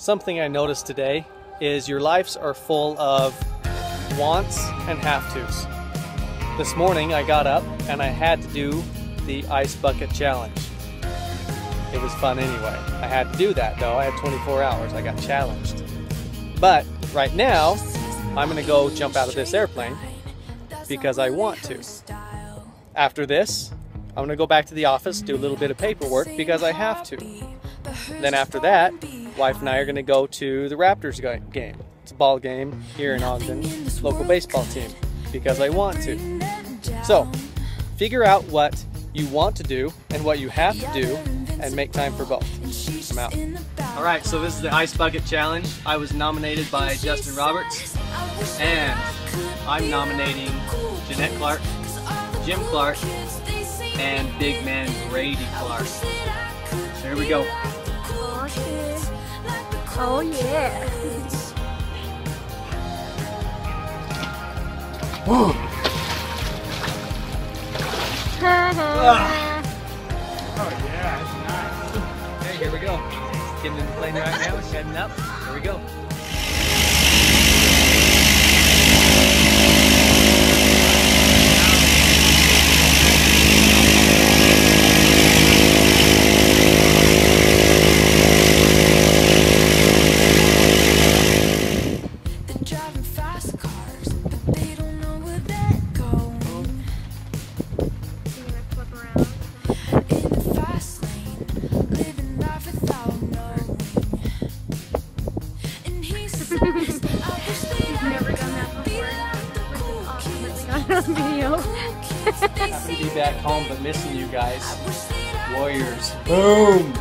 Something I noticed today is your lives are full of wants and have-tos. This morning I got up and I had to do the ice bucket challenge. It was fun anyway. I had to do that though. I had 24 hours. I got challenged. But right now I'm gonna go jump out of this airplane because I want to. After this, I'm gonna go back to the office, do a little bit of paperwork because I have to. Then after that, wife and I are gonna go to the Raptors game. It's a ball game here in Ogden, local baseball team, because I want to. So, figure out what you want to do and what you have to do and make time for both. I'm out. Alright, so this is the Ice Bucket Challenge. I was nominated by Justin Roberts, and I'm nominating Jeanette Clark, Jim Clark, and big man Brady Clark. Here we go. Oh yeah. Oh yeah, that's nice. Okay, here we go. Getting in the plane right now, it's heading up. Here we go. Video. Happy to be back home, but missing you guys. Warriors. Boom!